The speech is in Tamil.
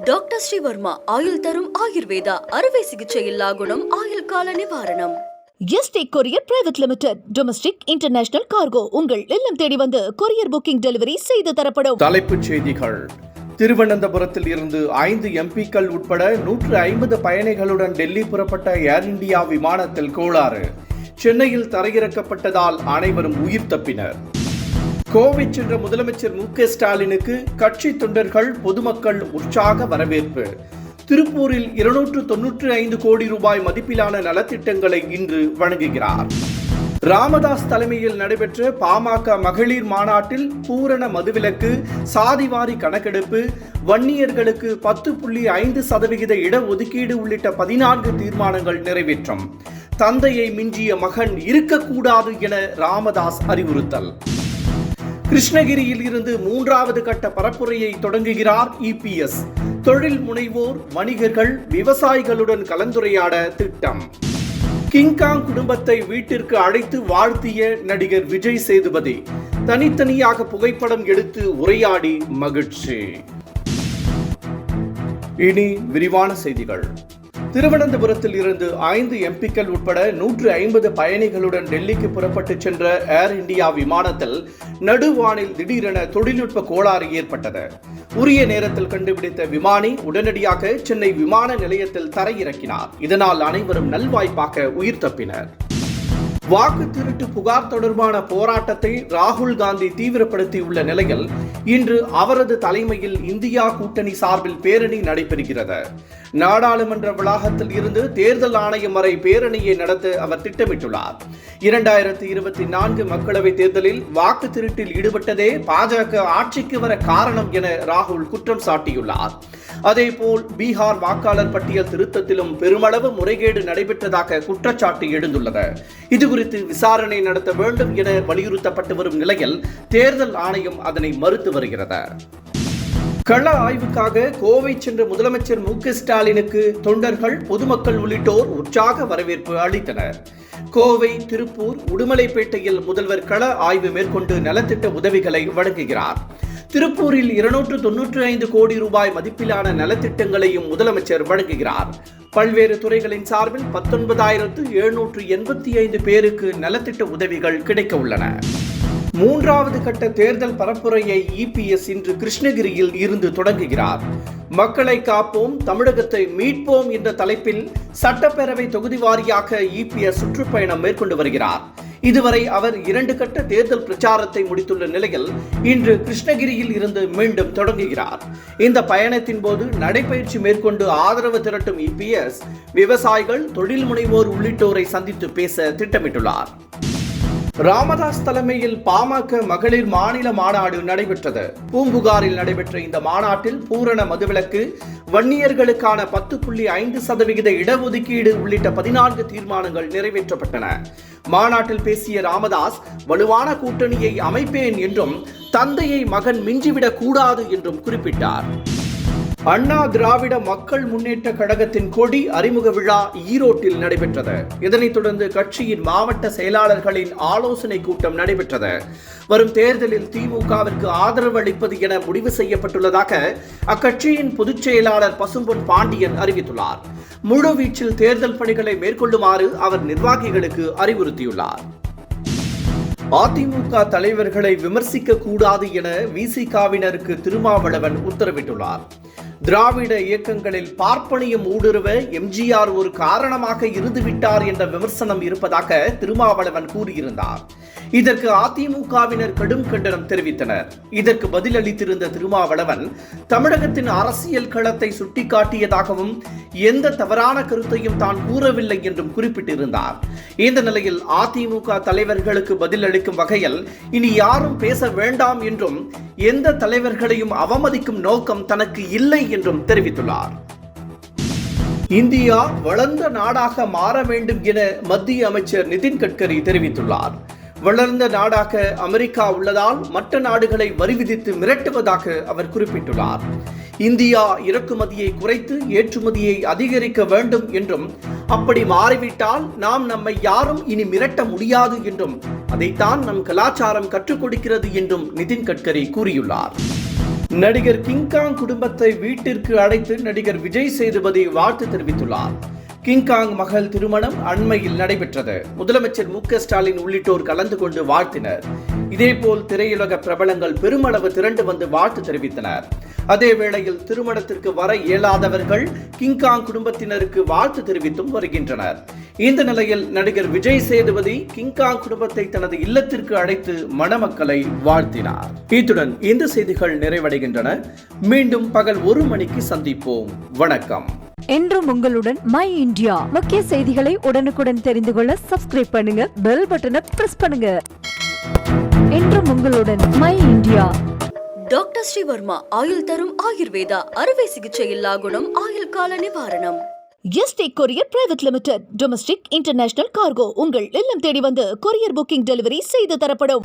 டாக்டர் ஸ்ரீவர்மா ஆயுள் தரும் ஆயுர்வேதா அறுவை சிகிச்சையில்லா குணம் ஆயுள் கால நிவாரணம். Yesterday courier private limited. Domestic international cargo உங்கள் இல்லம் தேடி வந்து கொரியர் புக்கிங் டெலிவரி செய்து தரப்படும். தலைப்புச் செய்திகள். திருவனந்தபுரத்தில் இருந்து 5 எம்பிக்கள் உட்பட 150 பயணிகளுடன் டெல்லி புறப்பட்ட ஏர் இந்தியா விமானத்தில் கோளாறு. சென்னையில் தரையிறக்கப்பட்டதால் அனைவரும் உயிர் தப்பினர். கோவை சென்ற முதலமைச்சர் மு.க. ஸ்டாலினுக்கு கட்சி தொண்டர்கள் பொதுமக்கள் உற்சாக வரவேற்பு. திருப்பூரில் 295 கோடி ரூபாய் மதிப்பிலான நலத்திட்டங்களை இன்று வழங்குகிறார். ராமதாஸ் தலைமையில் நடைபெற்ற பாமக மகளிர் மாநாட்டில் பூரண மதுவிலக்கு, சாதிவாரி கணக்கெடுப்பு, வன்னியர்களுக்கு 10.5% இடஒதுக்கீடு உள்ளிட்ட 14 தீர்மானங்கள் நிறைவேற்றம். தந்தையை மிஞ்சிய மகன் இருக்கக்கூடாது என ராமதாஸ் அறிவுறுத்தல். கிருஷ்ணகிரியில் இருந்து 3வது கட்ட பரப்புரையை தொடங்குகிறார் இபிஎஸ். தொழில் முனைவோர், வணிகர்கள், விவசாயிகளுடன் கலந்துரையாட திட்டம். கிங்காங் குடும்பத்தை வீட்டிற்கு அழைத்து வாழ்த்திய நடிகர் விஜய் சேதுபதி. தனித்தனியாக புகைப்படம் எடுத்து உரையாடி மகிழ்ச்சி. இனி விரிவான செய்திகள். திருவனந்தபுரத்தில் இருந்து 5 எம்பிக்கள் உட்பட 150 பயணிகளுடன் டெல்லிக்கு புறப்பட்டு சென்ற ஏர் இந்தியா விமானத்தில் நடுவானில் திடீரென தொழில்நுட்ப கோளாறு ஏற்பட்டது. உரிய நேரத்தில் கண்டுபிடித்த விமானி உடனடியாக சென்னை விமான நிலையத்தில் தரையிறக்கினார். இதனால் அனைவரும் நல்வாய்ப்பாக உயிர் தப்பினர். வாக்கு திருட்டு புகார் தொடர்பான போராட்டத்தை ராகுல் காந்தி தீவிரப்படுத்தியுள்ள நிலையில் இன்று அவரது தலைமையில் இந்தியா கூட்டணி சார்பில் பேரணி நடைபெறுகிறது. நாடாளுமன்ற வளாகத்தில் இருந்து தேர்தல் ஆணையம் வரை பேரணியை நடத்த அவர் திட்டமிட்டுள்ளார். 2024 மக்களவைத் தேர்தலில் வாக்கு திருட்டில் ஈடுபட்டதே பாஜக ஆட்சிக்கு வர காரணம் என ராகுல் குற்றம் சாட்டியுள்ளார். அதேபோல் பீகார் வாக்காளர் பட்டியல் திருத்தத்திலும் பெருமளவு முறைகேடு நடைபெற்றதாக குற்றச்சாட்டு எழுந்துள்ளது. இதுகுறித்து விசாரணை நடத்த வேண்டும் என வலியுறுத்தப்பட்டு வரும் நிலையில் தேர்தல் ஆணையம் அதனை மறுத்து வருகிறது. கள ஆய்வுக்காக கோவை சென்ற முதலமைச்சர் மு.க. ஸ்டாலினுக்கு தொண்டர்கள், பொதுமக்கள் உள்ளிட்டோர் உற்சாக வரவேற்பு அளித்தனர். கோவை, திருப்பூர், உடுமலைப்பேட்டையில் முதல்வர் கள ஆய்வு மேற்கொண்டு நலத்திட்ட உதவிகளை வழங்குகிறார். திருப்பூரில் 295 கோடி ரூபாய் மதிப்பிலான நலத்திட்டங்களையும் முதலமைச்சர் வழங்குகிறார். பல்வேறு துறைகளின் சார்பில் 19,785 பேருக்கு நலத்திட்ட உதவிகள் கிடைக்க உள்ளன. 3வது கட்ட தேர்தல் பரப்புரையை இபிஎஸ் இன்று கிருஷ்ணகிரியில் இருந்து தொடங்குகிறார். மக்களை காப்போம், தமிழகத்தை மீட்போம் என்ற தலைப்பில் சட்டப்பேரவை தொகுதி வாரியாக இபிஎஸ் சுற்றுப்பயணம் மேற்கொண்டு வருகிறார். இதுவரை அவர் 2 கட்ட தேர்தல் பிரச்சாரத்தை முடித்துள்ள நிலையில் இன்று கிருஷ்ணகிரியில் இருந்து மீண்டும் தொடங்குகிறார். இந்த பயணத்தின் போது நடைபயிற்சி மேற்கொண்டு ஆதரவு திரட்டும் இபிஎஸ் விவசாயிகள், தொழில் முனைவோர் உள்ளிட்டோரை சந்தித்து பேச திட்டமிட்டுள்ளார். ராமதாஸ் தலைமையில் பாமக மகளிர் மாநில மாநாடு நடைபெற்றது. பூம்புகாரில் நடைபெற்ற இந்த மாநாட்டில் பூரண மதுவிலக்கு, வன்னியர்களுக்கான 10.5% இடஒதுக்கீடு உள்ளிட்ட 14 தீர்மானங்கள் நிறைவேற்றப்பட்டன. மாநாட்டில் பேசிய ராமதாஸ், வலுவான கூட்டணியை அமைப்பேன் என்றும் தந்தையை மகன் மிஞ்சிவிடக் கூடாது என்றும் குறிப்பிட்டார். அண்ணா திராவிட மக்கள் முன்னேற்ற கழகத்தின் கொடி அறிமுக விழா ஈரோட்டில் நடைபெற்றது. இதனைத் தொடர்ந்து கட்சியின் மாவட்ட செயலாளர்களின் ஆலோசனை கூட்டம் நடைபெற்றது. வரும் தேர்தலில் திமுகவிற்கு ஆதரவு அளிப்பது என முடிவு செய்யப்பட்டுள்ளதாக அக்கட்சியின் பொதுச் செயலாளர் பசும்பொன் பாண்டியன் அறிவித்துள்ளார். முழுவீச்சில் தேர்தல் பணிகளை மேற்கொள்ளுமாறு அவர் நிர்வாகிகளுக்கு அறிவுறுத்தியுள்ளார். அதிமுக தலைவர்களை விமர்சிக்க கூடாது என விசிகவினருக்கு திருமாவளவன் உத்தரவிட்டுள்ளார். திராவிட இயக்கங்களில் பார்ப்பனியம் ஊடுருவ எம்ஜிஆர் ஒரு காரணமாக இருந்துவிட்டார் என்ற விமர்சனம் இருப்பதாக திருமாவளவன் கூறியிருந்தார். இதற்கு அதிமுகவினர் கடும் கண்டனம் தெரிவித்தனர். இதற்கு பதிலளித்திருந்த திருமாவளவன் தமிழகத்தின் அரசியல் களத்தை சுட்டிக்காட்டியதாகவும் எந்த தவறான கருத்தையும் தான் கூறவில்லை என்றும் குறிப்பிட்டிருந்தார். இந்த நிலையில் அதிமுக தலைவர்களுக்கு பதிலளிக்கும் வகையில் இனி யாரும் பேச வேண்டாம் என்றும் எந்த தலைவர்களையும் அவமதிக்கும் நோக்கம் தனக்கு இல்லை என்றும் தெரிவித்துள்ளார். இந்தியா வளர்ந்த நாடாக மாற வேண்டும் என மத்திய அமைச்சர் நிதின் கட்கரி தெரிவித்துள்ளார். வளர்ந்த நாடாக அமெரிக்கா உள்ளதால் மற்ற நாடுகளை வரி விதித்து மிரட்டுவதாக அவர் குறிப்பிட்டுள்ளார். இந்தியா இறக்குமதியை குறைத்து ஏற்றுமதியை அதிகரிக்க வேண்டும் என்றும், அப்படி மாறிவிட்டால் நம்மை யாரும் இனி மிரட்ட முடியாது என்றும், அதைத்தான் நம் கலாச்சாரம் கற்றுக் கொடுக்கிறது என்றும் நிதின் கட்கரி கூறியுள்ளார். நடிகர் கிங்காங் குடும்பத்தை வீட்டிற்கு அழைத்து நடிகர் விஜய் சேதுபதி வாழ்த்து தெரிவித்துள்ளார். கிங்காங் மகள் திருமணம் அண்மையில் நடைபெற்றது. முதலமைச்சர் மு.க.ஸ்டாலின் உள்ளிட்டோர் கலந்து கொண்டு வாழ்த்தினர். இதேபோல் திரையுலக பிரபலங்கள் பெருமளவு திரண்டு வந்து வாழ்த்து தெரிவித்தனர். அதே வேளையில் திருமணத்திற்கு வர இயலாதவர்கள் கிங்காங் குடும்பத்தினருக்கு வாழ்த்து தெரிவித்தும் வருகின்றனர். இந்த நிலையில் நடிகர் விஜய் சேதுபதி கிங்காங் குடும்பத்தை தனது இல்லத்திற்கு அழைத்து மணமக்களை வாழ்த்தினார். இத்துடன் இந்த செய்திகள் நிறைவடைகின்றன. மீண்டும் பகல் 1 மணிக்கு சந்திப்போம். வணக்கம். என்றும் உங்களுடன் மை இந்தியா. முக்கிய செய்திகளை உடனுக்குடன் தெரிந்து கொள்ள சப்ஸ்கிரைப் பண்ணுங்க, பெல் பட்டனை பிரஸ் பண்ணுங்க. என்றும் உங்களுடன் மை இந்தியா. டாக்டர் ஸ்ரீவர்மா ஆயுள் தரும் ஆயுர்வேதா அறுவை சிகிச்சை இல்லா குணம் ஆயுள் கால நிவாரணம். Yesterday courier private limited domestic international cargo உங்கள் இல்லம் தேடி வந்து கொரியர் புக்கிங் டெலிவரி செய்து தரப்படும்.